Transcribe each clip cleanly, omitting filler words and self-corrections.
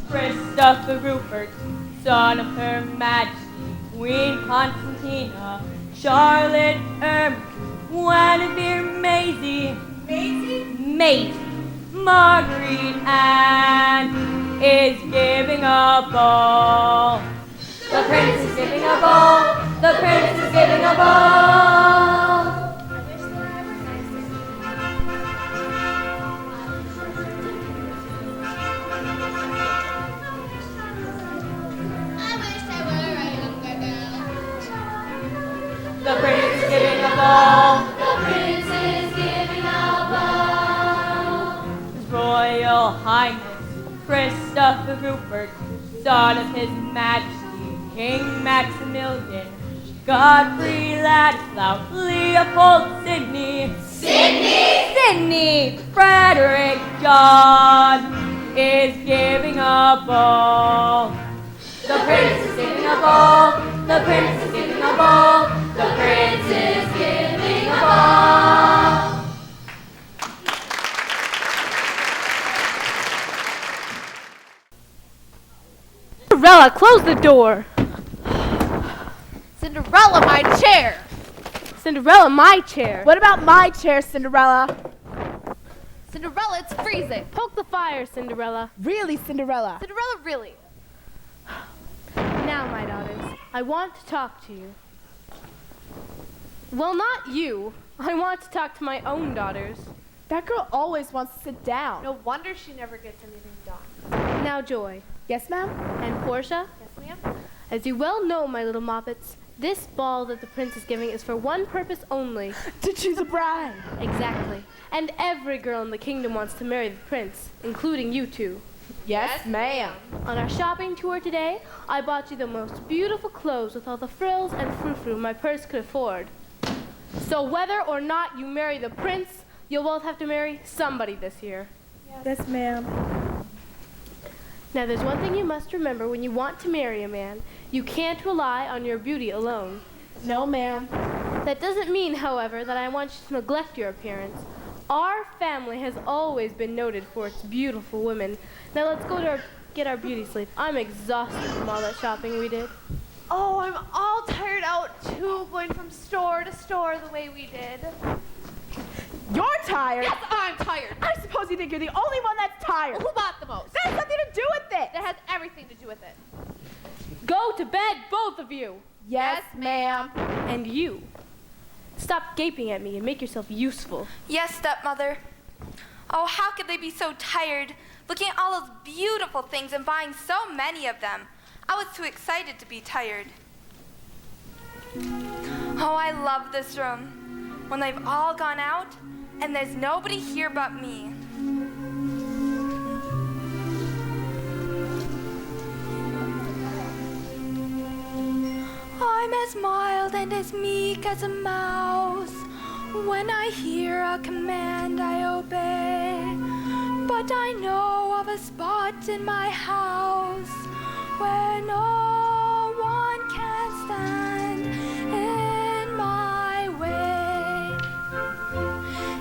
Christopher Rupert, son of Her Majesty, Queen Constantina, Charlotte Guinevere, Maisie, Marguerite Anne is giving a ball. The prince is giving a ball. The prince is giving a ball. The prince is giving a ball. The prince is giving a ball. His Royal Highness Christopher Rupert, son of His Majesty King Maximilian, Godfrey Ladislaus, Leopold Sidney, Frederick John is giving a ball. The prince is giving a ball. The prince is giving a ball. The prince is giving a ball. Cinderella, close the door. Cinderella, my chair. Cinderella, my chair. What about my chair, Cinderella? Cinderella, it's freezing. Poke the fire, Cinderella. Really, Cinderella? Cinderella, really. Now, my daughters, I want to talk to you. Well, not you. I want to talk to my own daughters. That girl always wants to sit down. No wonder she never gets anything done. Now, Joy. Yes, ma'am? And Portia. Yes, ma'am? As you well know, my little moppets, this ball that the prince is giving is for one purpose only. To choose a bride. Exactly. And every girl in the kingdom wants to marry the prince, including you two. Yes, ma'am. On our shopping tour today, I bought you the most beautiful clothes with all the frills and frou-frou my purse could afford. So whether or not you marry the prince, you'll both have to marry somebody this year. Yes, ma'am. Now there's one thing you must remember when you want to marry a man. You can't rely on your beauty alone. No, ma'am. That doesn't mean, however, that I want you to neglect your appearance. Our family has always been noted for its beautiful women. Now let's go to get our beauty sleep. I'm exhausted from all that shopping we did. Oh, I'm all tired out too, going from store to store the way we did. You're tired? Yes, I'm tired. I suppose you think you're the only one that's tired. Well, who bought the most? That has nothing to do with it. That has everything to do with it. Go to bed, both of you. Yes, ma'am. And you. Stop gaping at me and make yourself useful. Yes, stepmother. Oh, how could they be so tired, looking at all those beautiful things and buying so many of them? I was too excited to be tired. Oh, I love this room. When they've all gone out, and there's nobody here but me. I'm as mild and as meek as a mouse. When I hear a command, I obey. But I know of a spot in my house where no one can stand in my way.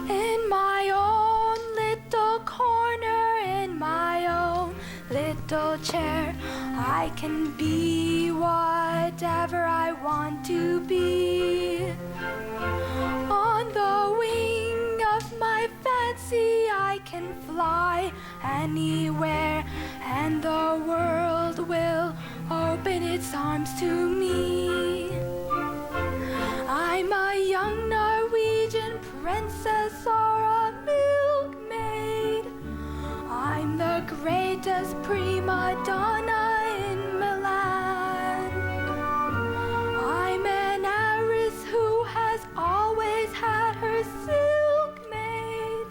In my own little corner, in my own little chair, I can be what whatever I want to be. On the wing of my fancy I can fly anywhere, and the world will open its arms to me. I'm a young Norwegian princess or a milkmaid. I'm the greatest prima donna in Milan. I'm an heiress who has always had her silk made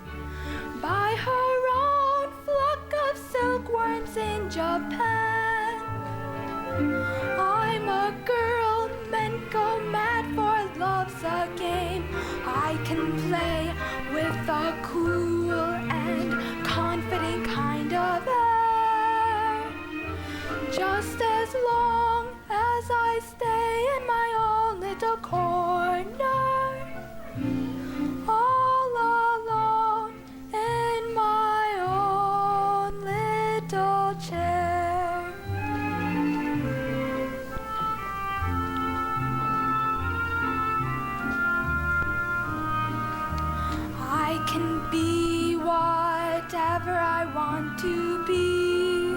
by her own flock of silkworms in Japan. I'm a girl, men go mad for love's a game I can play with a cool and confident kind of air. Just as long as I stay in my own little corner, all alone in my own little chair. I can be whatever I want to be.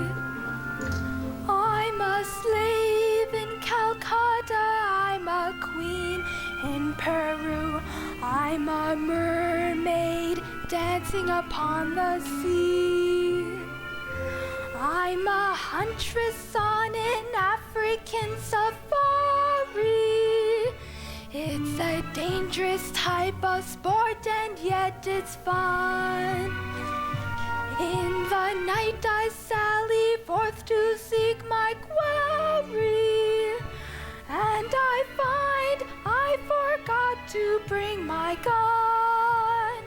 I'm a slave in Calcutta, I'm a queen in Peru, I'm a mermaid dancing upon the sea. I'm a huntress on an African safari. It's a dangerous type of sport and yet it's fun. In the night I sally forth to seek my quarry, and I find I forgot to bring my gun.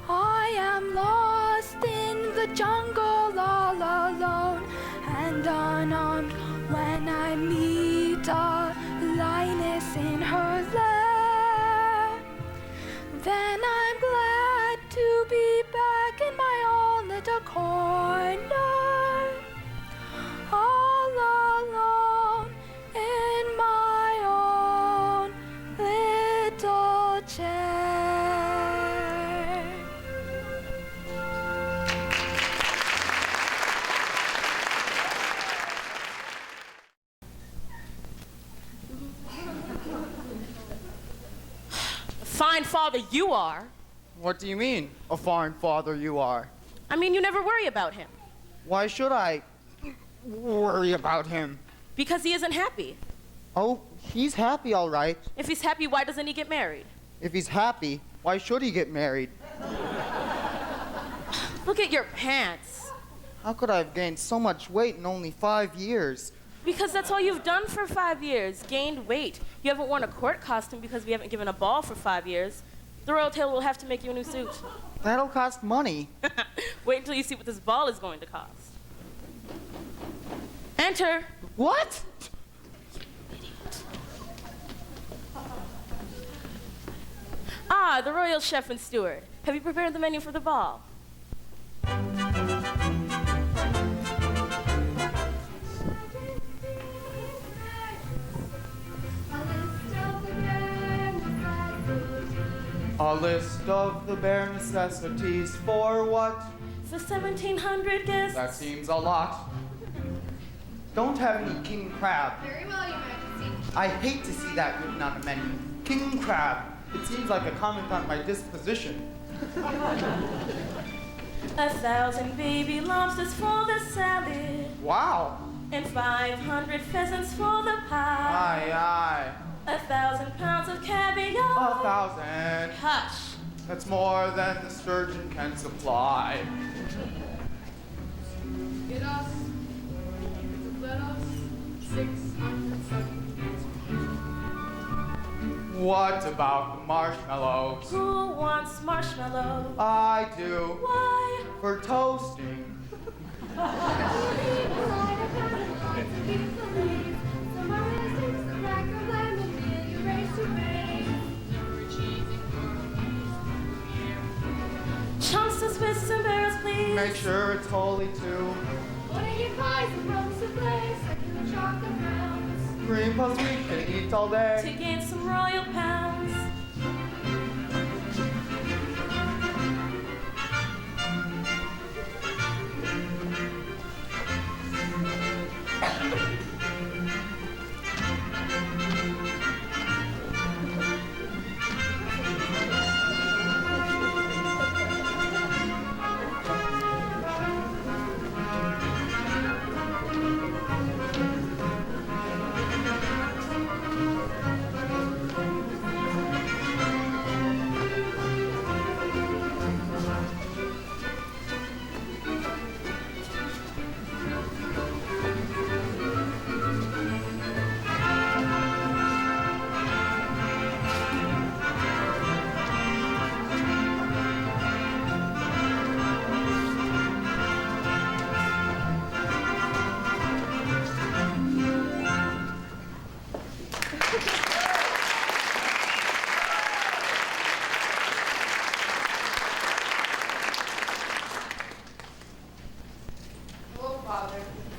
I am lost in the jungle all alone and unarmed when I meet a lioness in her lair. Then I'm glad to be back in my own little corner, all alone in my own little chair. Fine father you are. What do you mean, a fine father you are? I mean, you never worry about him. Why should I worry about him? Because he isn't happy. Oh, he's happy, all right. If he's happy, why doesn't he get married? If he's happy, why should he get married? Look at your pants. How could I have gained so much weight in only 5 years? Because that's all you've done for 5 years, gained weight. You haven't worn a court costume because we haven't given a ball for 5 years. The royal tailor will have to make you a new suit. That'll cost money. Wait until you see what this ball is going to cost. Enter. What? Ah, the royal chef and steward. Have you prepared the menu for the ball? A list of the bare necessities for what? For 1,700 guests. That seems a lot. Don't have any king crab. Very well, Your Majesty. I hate to see that written on the menu. King crab. It seems like a comment on my disposition. 1,000 baby lobsters for the salad. Wow. And 500 pheasants for the pie. Aye, aye. 1,000 pounds of caviar. 1,000. Hush. That's more than the surgeon can supply. Get us. Let us. 670. What about the marshmallows? Who wants marshmallow? I do. Why? For toasting. Chunks with some barrels, please. Make sure it's holy too. What are your pies and rum souffle? Circular chocolate rounds. cream puffs we can eat all day. to gain some royal pounds.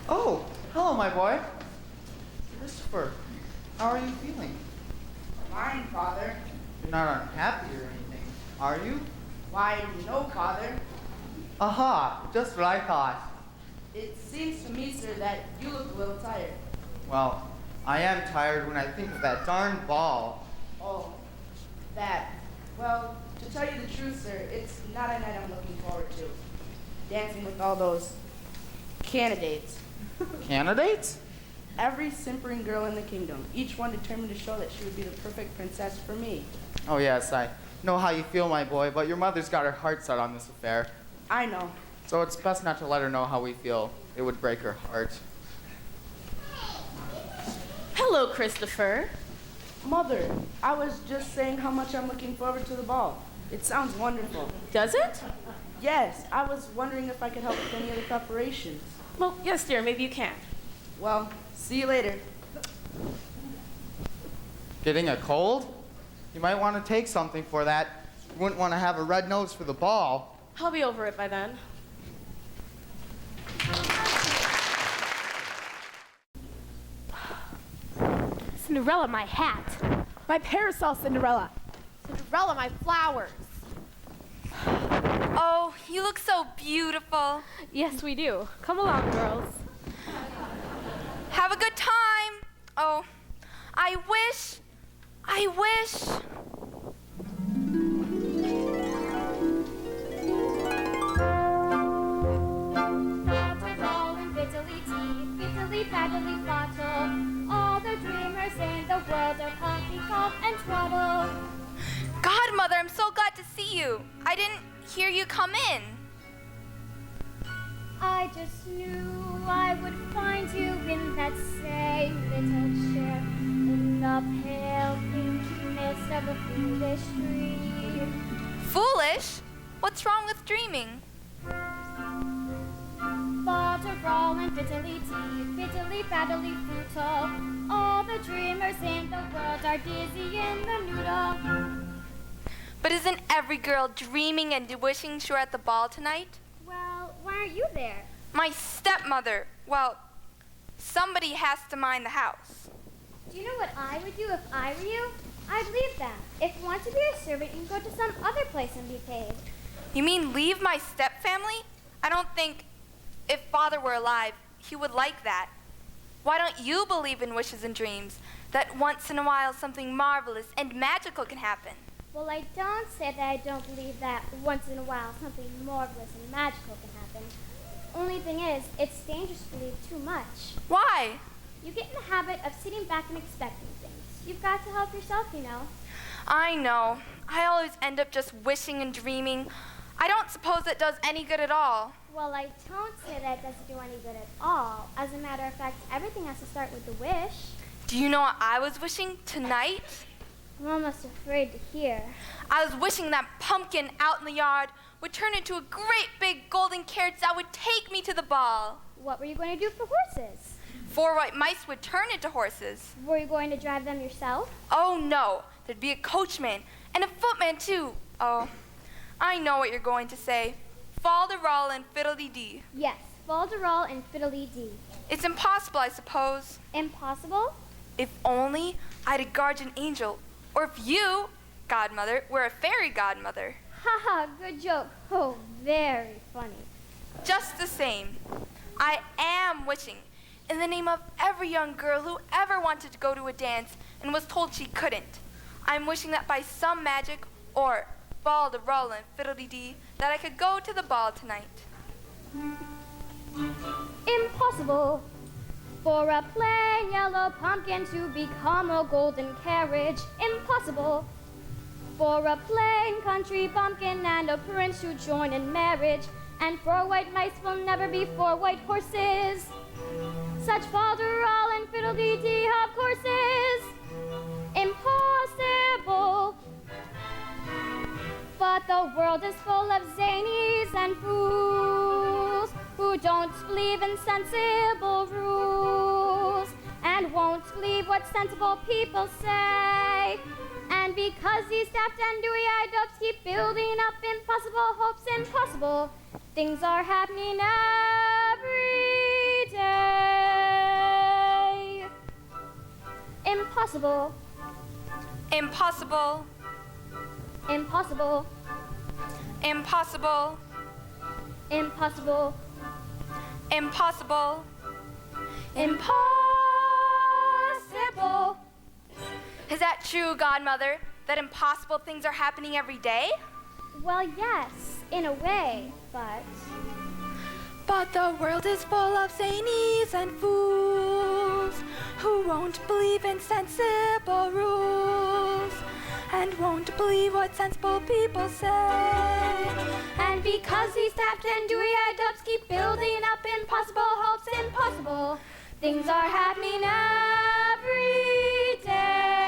Oh, hello, my boy. Christopher, how are you feeling? Fine, Father. You're not unhappy or anything, are you? Why, no, Father. Aha, just what I thought. It seems to me, sir, that you look a little tired. Well, I am tired when I think of that darn ball. Oh, that. Well, to tell you the truth, sir, it's not a night I'm looking forward to. Dancing with all those candidates. Candidates? Every simpering girl in the kingdom, each one determined to show that she would be the perfect princess for me. Oh, yes, I know how you feel, my boy, but your mother's got her heart set on this affair. I know. So it's best not to let her know how we feel. It would break her heart. Hello, Christopher. Mother, I was just saying how much I'm looking forward to the ball. It sounds wonderful. Does it? Yes, I was wondering if I could help with any of the preparations. Well, yes, dear, maybe you can. Well, see you later. Getting a cold? You might want to take something for that. You wouldn't want to have a red nose for the ball. I'll be over it by then. Cinderella, my hat. My parasol, Cinderella. Cinderella, my flowers. Oh, you look so beautiful. Yes, we do. Come along, girls. Have a good time. Oh, I wish. Fiddly bottle, all the dreamers in the world are puffy cough and trouble. Godmother, I'm so glad to see you. I didn't hear you come in. I just knew I would find you in that same little chair, in the pale pink mist of a foolish dream. Foolish? What's wrong with dreaming? Bottle and fiddly faddly frutal. All the dreamers in the world are dizzy in the noodle. But isn't every girl dreaming and wishing she were at the ball tonight? Well, why aren't you there? My stepmother. Well, somebody has to mind the house. Do you know what I would do if I were you? I'd leave them. If you want to be a servant, you can go to some other place and be paid. You mean leave my stepfamily? I don't think if Father were alive, he would like that. Why don't you believe in wishes and dreams, that once in a while something marvelous and magical can happen? Well, I don't say that I don't believe that once in a while something marvelous and magical can happen. Only thing is, it's dangerous to believe too much. Why? You get in the habit of sitting back and expecting things. You've got to help yourself, you know. I know. I always end up just wishing and dreaming. I don't suppose it does any good at all. Well, I don't say that it doesn't do any good at all. As a matter of fact, everything has to start with the wish. Do you know what I was wishing tonight? I'm almost afraid to hear. I was wishing that pumpkin out in the yard would turn into a great big golden carriage that would take me to the ball. What were you going to do for horses? 4 white mice would turn into horses. Were you going to drive them yourself? Oh, no. There'd be a coachman and a footman, too. Oh, I know what you're going to say. Fol-de-rol and fiddly-dee. Yes, fol-de-rol and fiddly-dee. It's impossible, I suppose. Impossible? If only I had a guardian angel, or if you, godmother, were a fairy godmother. Haha, good joke. Oh, very funny. Just the same, I am wishing in the name of every young girl who ever wanted to go to a dance and was told she couldn't. I'm wishing that by some magic, or ball to roll and fiddle-dee-dee, that I could go to the ball tonight. Impossible for a plain yellow pumpkin to become a golden carriage. Impossible for a plain country bumpkin and a prince to join in marriage. And 4 white mice will never be 4 white horses. Such falderall and fiddle-dee-dee of courses. Impossible. But the world is full of zanies and fools who don't believe in sensible rules and won't believe what sensible people say. And because these daft and dewy-eyed dubs keep building up impossible hopes, impossible things are happening every day. Impossible. Impossible. Impossible. Impossible. Impossible. Impossible. Impossible. Is that true, godmother, that impossible things are happening every day? Well, yes, in a way, but the world is full of zanies and fools who won't believe in sensible rules and won't believe what sensible people say. and because these daft and dewy-eyed dubs keep building up impossible hopes, impossible things are happening every day.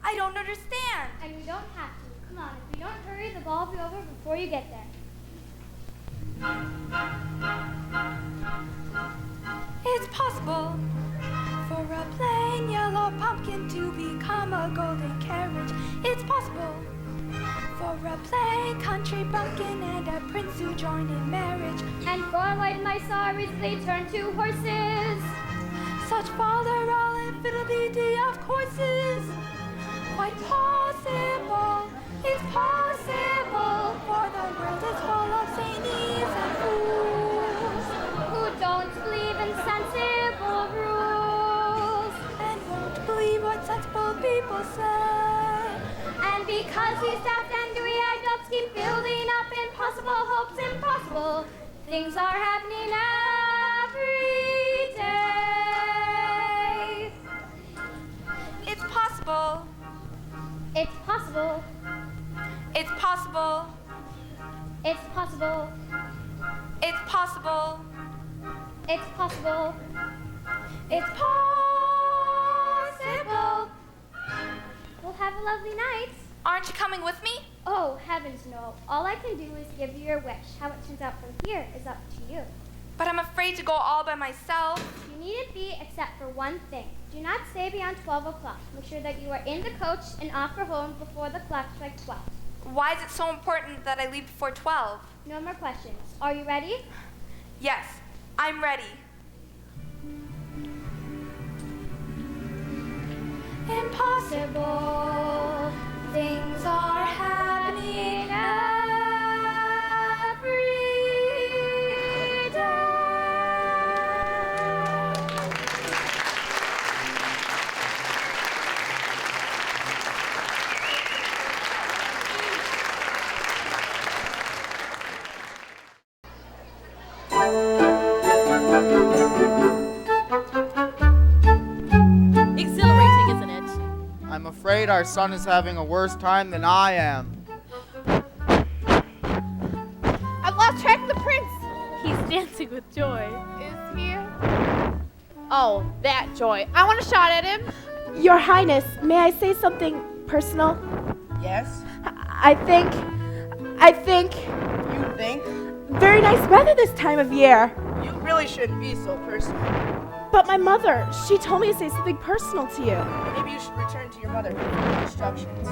I don't understand. And we don't have to. Come on, if we don't hurry, the ball will be over before you get there. It's possible for a plain yellow pumpkin to become a golden carriage. It's possible for a plain country bumpkin and a prince to join in marriage. And 4 white mice are easily turned to horses. Such falderall and fiddle-dee-dee of courses. Quite possible, it's possible, for the world is full of zanies and fools Who don't believe in sensible rules. and won't believe what sensible people say. And because these daft and dewy-eyed dubs keep building up impossible hopes, impossible things are happening every day. It's possible. It's possible. It's possible. It's possible. Impossible. It's possible. It's possible. It's possible. We'll have a lovely night. Aren't you coming with me? Oh, heavens no. All I can do is give you your wish. How it turns out from here is up to you. But I'm afraid to go all by myself. You needn't be except for one thing. Do not stay beyond 12 o'clock. Make sure that you are in the coach and off for home before the clock strikes 12. Why is it so important that I leave before 12? No more questions. Are you ready? Yes, I'm ready. Impossible. Things are happening every day. Exhilarating, isn't it? I'm afraid our son is having a worse time than I am. I've lost track of the prince. He's dancing with joy. Is he? Oh, that Joy. I want a shot at him. Your Highness, may I say something personal? Yes? I think, You think? very nice weather this time of year. You really shouldn't be so personal. But my mother, she told me to say something personal to you. Maybe you should return to your mother for instructions.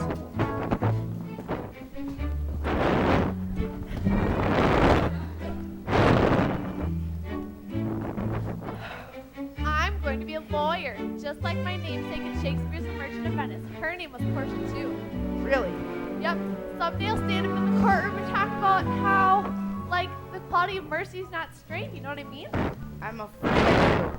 I'm going to be a lawyer, just like my namesake in Shakespeare's The Merchant of Venice. Her name was Portia too. Really? Yep. Someday I'll stand up in the courtroom and talk about how, like, the quality of mercy is not straight. You know what I mean? I'm afraid.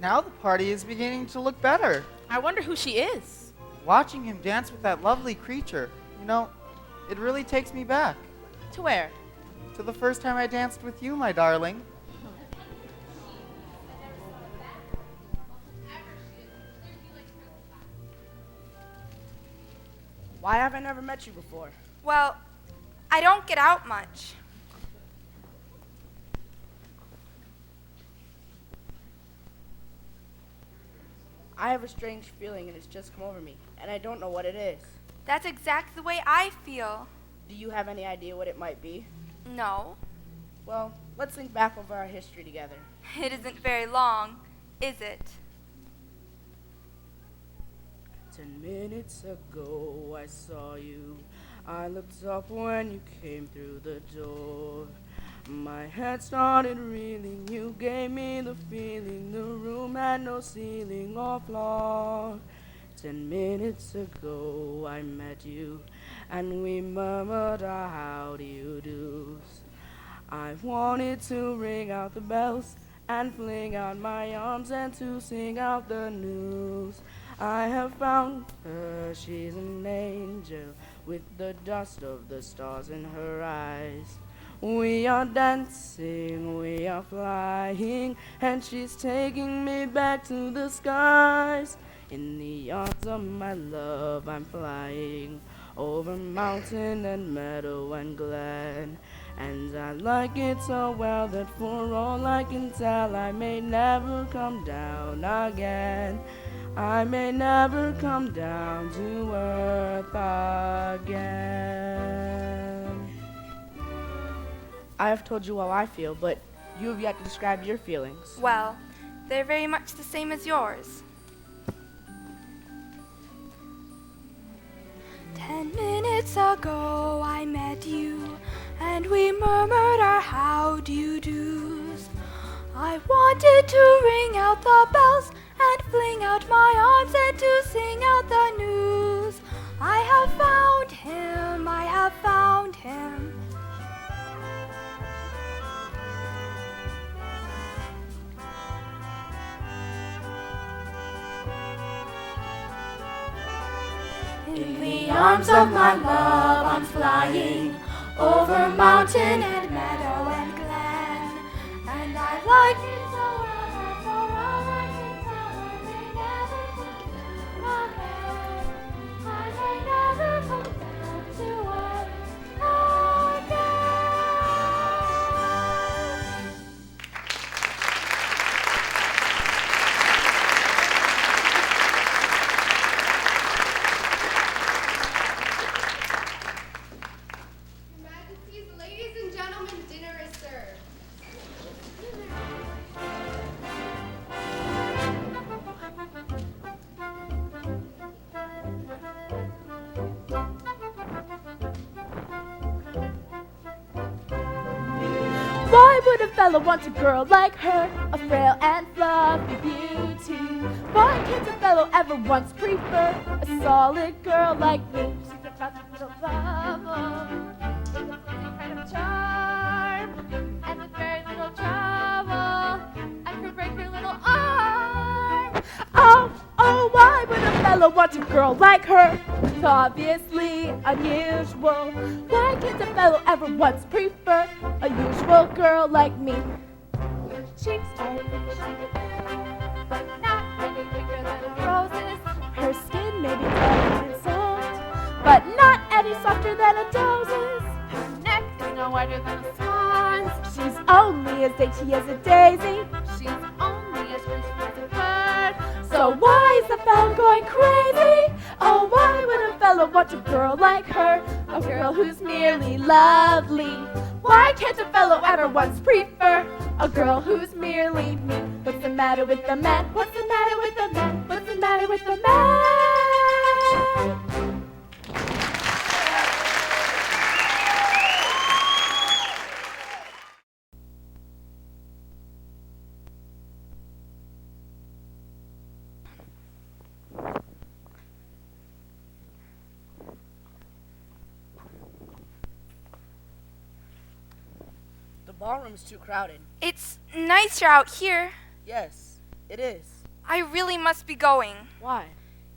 Now the party is beginning to look better. I wonder who she is. Watching him dance with that lovely creature, it really takes me back To where? to the first time I danced with you, my darling. Why have I never met you before? Well, I don't get out much. I have a strange feeling and it's just come over me, and I don't know what it is. That's exactly the way I feel. Do you have any idea what it might be? No, Well, let's think back over our history together. it isn't very long, is it? 10 minutes ago I saw you. I looked up when you came through the door. My head started reeling, you gave me the feeling the room had no ceiling or floor. 10 minutes ago I met you, and we murmured our how do you do's. I wanted to ring out the bells and fling out my arms and to sing out the news. I have found her, she's an angel with the dust of the stars in her eyes. We are dancing, we are flying, and she's taking me back to the skies. In the arms of my love I'm flying, over mountain and meadow and glen. And I like it so well that for all I can tell I may never come down again. I may never come down to earth again. I have told you how I feel, but you have yet to describe your feelings. Well, they're very much the same as yours. minutes ago I met you, and we murmured our how do you do's. I wanted to ring out the bells and fling out my arms and to sing out the news. I have found him, I have found him. In the arms of my love I'm flying, over mountain and meadow and glen, and I like it so well that for all I can tell I may never come down again. I may never come down to earth again. Your Majesties, ladies and gentlemen, dinner is served. Why would a fellow want a girl like her, a frail and fluffy beauty? Why can't a fellow ever once prefer a solid girl like me? She's a fast little lover, with a fleeting kind of charm, And with very little trouble, I could break your little arm. Oh, why would a fellow want a girl like her? It's obviously unusual. Why can't a fellow ever once prefer a usual girl like me? Her cheeks are But not any bigger than roses. her skin may be delicate and soft, but not any softer than a dose's. Her neck is no wider than a swan's. She's only as dainty as a daisy. She's only as graceful as a bird. So why is the fellow going crazy? Oh, why would a fellow want a girl like her? A girl who's merely lovely. Why can't a fellow ever once prefer a girl who's merely me? What's the matter with the man? What's the matter with the man? What's the matter with the man? The ballroom's too crowded. It's nicer out here. Yes, it is. I really must be going, Why?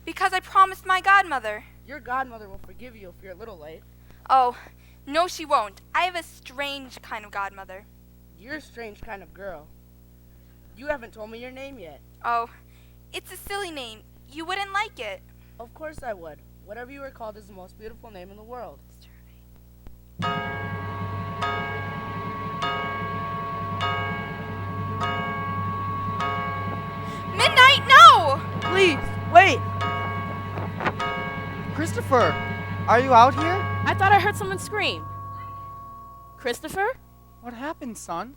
because I promised my godmother. Your godmother will forgive you if you're a little late. Oh, no she won't. I have a strange kind of godmother. You're a strange kind of girl. You haven't told me your name yet. Oh, it's a silly name. You wouldn't like it. Of course I would. Whatever you are called is the most beautiful name in the world. Midnight, no! Please, wait! Christopher, are you out here? I thought I heard someone scream. Christopher? What happened, son?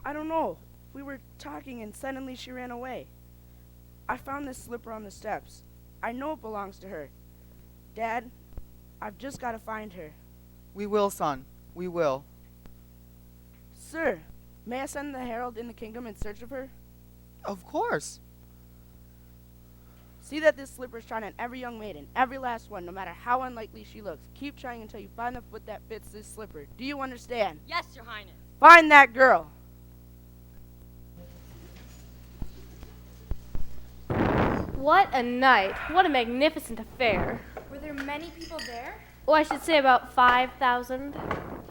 I don't know. We were talking and suddenly she ran away. I found this slipper on the steps. I know it belongs to her. Dad, I've just got to find her. We will, son. We will. Sir, may I send the herald in the kingdom in search of her? Of course. See that this slipper is trying on every young maiden, every last one, no matter how unlikely she looks. Keep trying until you find the foot that fits this slipper. Do you understand? Yes, Your Highness. Find that girl! What a night. What a magnificent affair. Were there many people there? Oh, I should say about 5,000.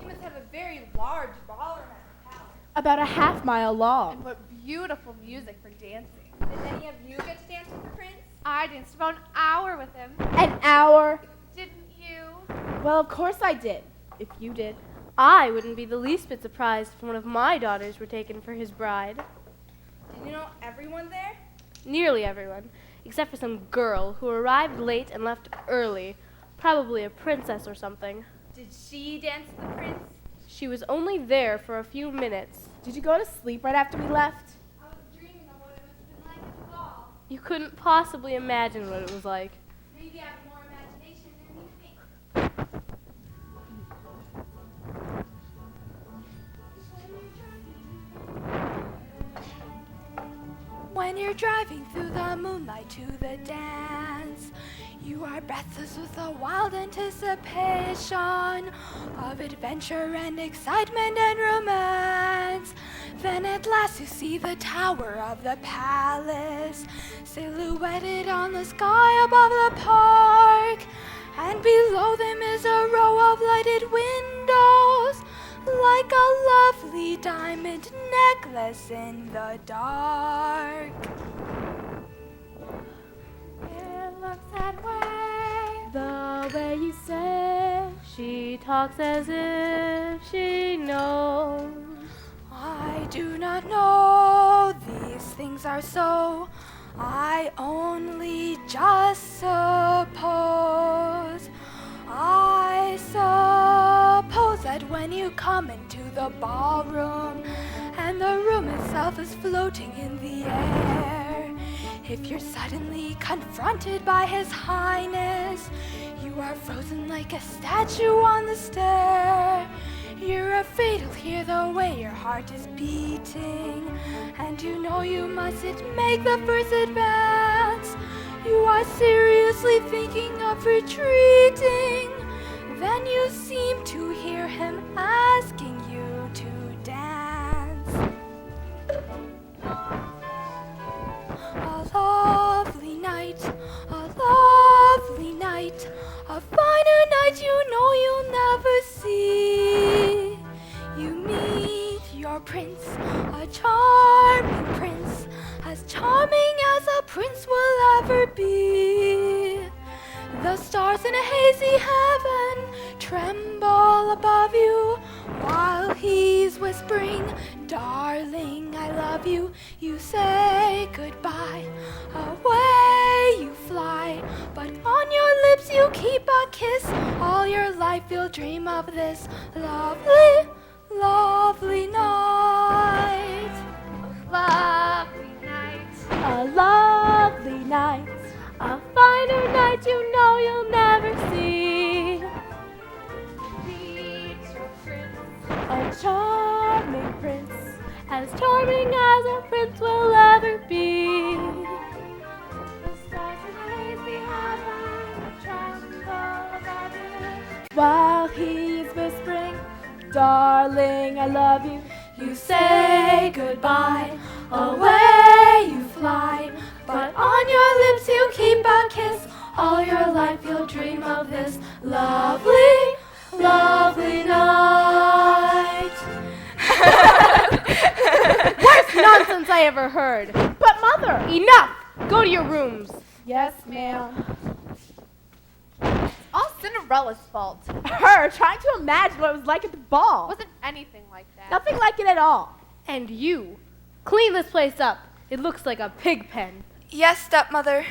You must have a very large ballroom at the palace. About a half-mile long. And what beautiful music for dancing. Did any of you get to dance with the prince? I danced about an hour with him. An hour? Didn't you? Well, of course I did. If you did. I wouldn't be the least bit surprised if one of my daughters were taken for his bride. Did you know everyone there? Nearly everyone, except for some girl who arrived late and left early. Probably a princess or something. Did she dance with the prince? She was only there for a few minutes. Did you go to sleep right after we left? I was dreaming of what it must have been like at the ball. You couldn't possibly imagine what it was like. Maybe I have more imagination than you think. when you're driving through the moonlight to the dance. You are breathless with a wild anticipation of adventure and excitement and romance. Then at last you see the tower of the palace, silhouetted on the sky above the park. And below them is a row of lighted windows, like a lovely diamond necklace in the dark. It looks that way, the way you say. She talks as if she knows. I do not know these things are so. I only just suppose. I suppose that when you come into the ballroom and the room itself is floating in the air, if you're suddenly confronted by His Highness, you are frozen like a statue on the stair. You're afraid he'll hear the way your heart is beating, and you know you mustn't make the first advance. You are seriously thinking of retreating. Then you seem to hear him asking you to dance. A lovely night, a lovely night, a finer night you know you'll never see. You meet your prince, a charming prince, as charming as a prince will ever be. The stars in a hazy heaven tremble above you while he's whispering, "Darling, I love you." You say goodbye, away you fly, but on your lips you keep a kiss. All your life you'll dream of this lovely, lovely night. Lovely night. A lovely night, a finer night you know you'll never see. Meet your prince. A charming prince, as charming as a prince will ever be. The stars in the hazy heaven tremble above you. While he's whispering, "Darling, I love you." You say goodbye, away you fly, but on your lips you keep a kiss. All your life you'll dream of this lovely, lovely night. Worst nonsense I ever heard. But Mother! Enough! Go to your rooms. Yes, ma'am. All Cinderella's fault. Her trying to imagine what it was like at the ball. Wasn't anything like that. Nothing like it at all. And you, clean this place up. It looks like a pig pen. Yes, stepmother.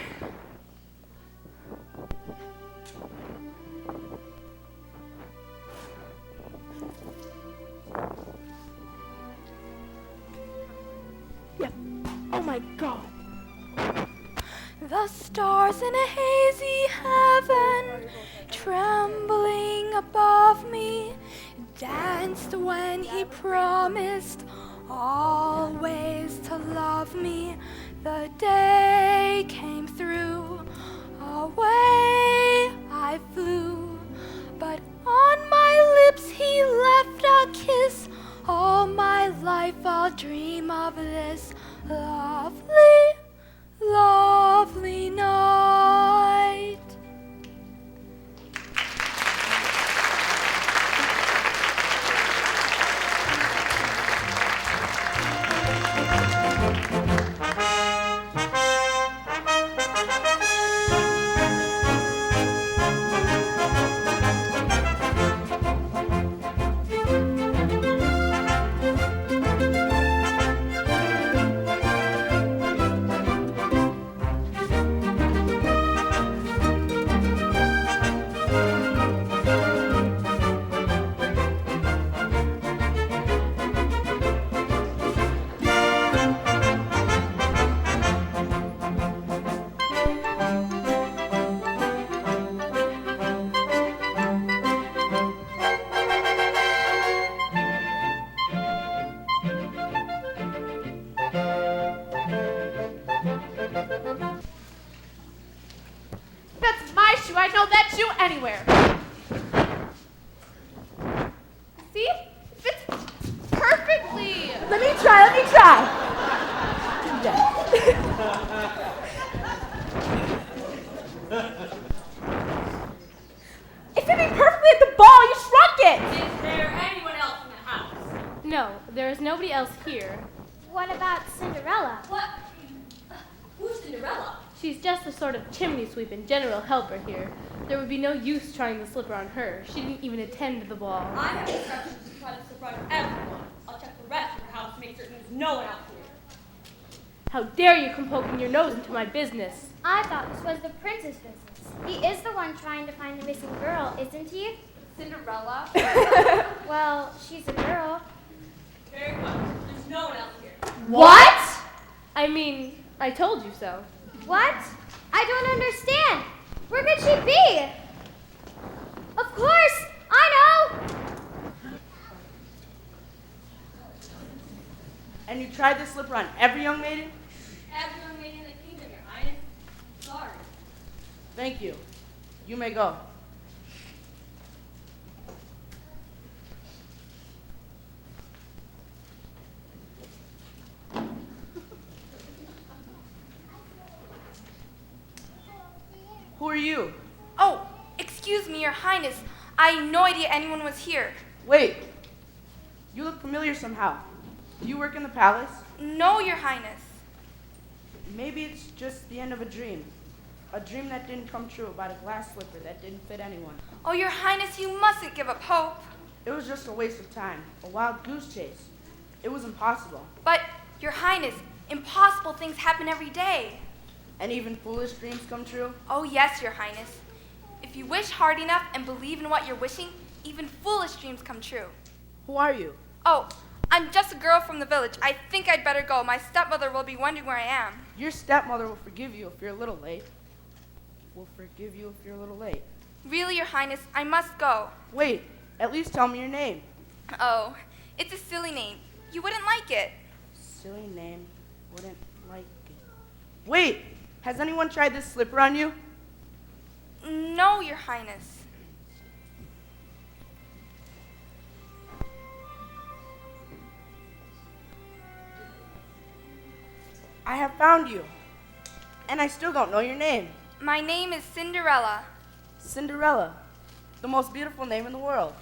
Yeah. Oh my God. The stars in a hazy heaven, trembling above me, danced when he promised always to love me. The day came through, away I flew, but on my lips he left a kiss. All my life I'll dream of this lovely, lovely night. you, I'd know that's you anywhere. See? It fits perfectly. Let me try. It fit me perfectly at the ball. You shrunk it. Is there anyone else in the house? No, there is nobody else here. What about Cinderella? What? Who's Cinderella? She's just a sort of chimney sweep and general helper here. There would be no use trying the slipper on her. She didn't even attend the ball. I have instructions to try to surprise everyone. I'll check the rest of the house to make certain there's no one out here. How dare you come poking your nose into my business? I thought this was the prince's business. He is the one trying to find the missing girl, isn't he? Cinderella. Well, she's a girl. Very well. There's no one else here. What? I mean, I told you so. What? I don't understand. Where could she be? Of course, I know. And you tried this slipper on every young maiden? Everyone made in the kingdom, Your Highness. Sorry. Thank you. You may go. Who are you? Oh, excuse me, Your Highness. I had no idea anyone was here. Wait. You look familiar somehow. Do you work in the palace? No, Your Highness. Maybe it's just the end of a dream. A dream that didn't come true about a glass slipper that didn't fit anyone. Oh, Your Highness, you mustn't give up hope. It was just a waste of time. A wild goose chase. It was impossible. But, Your Highness, impossible things happen every day. And even foolish dreams come true? Oh, yes, Your Highness. If you wish hard enough and believe in what you're wishing, even foolish dreams come true. Who are you? Oh, I'm just a girl from the village. I think I'd better go. My stepmother will be wondering where I am. Your stepmother will forgive you if you're a little late. Really, Your Highness, I must go. Wait, at least tell me your name. Oh, it's a silly name. You wouldn't like it. Silly name, wouldn't like it. Wait, has anyone tried this slipper on you? No, Your Highness. I have found you. And I still don't know your name. My name is Cinderella. Cinderella, the most beautiful name in the world.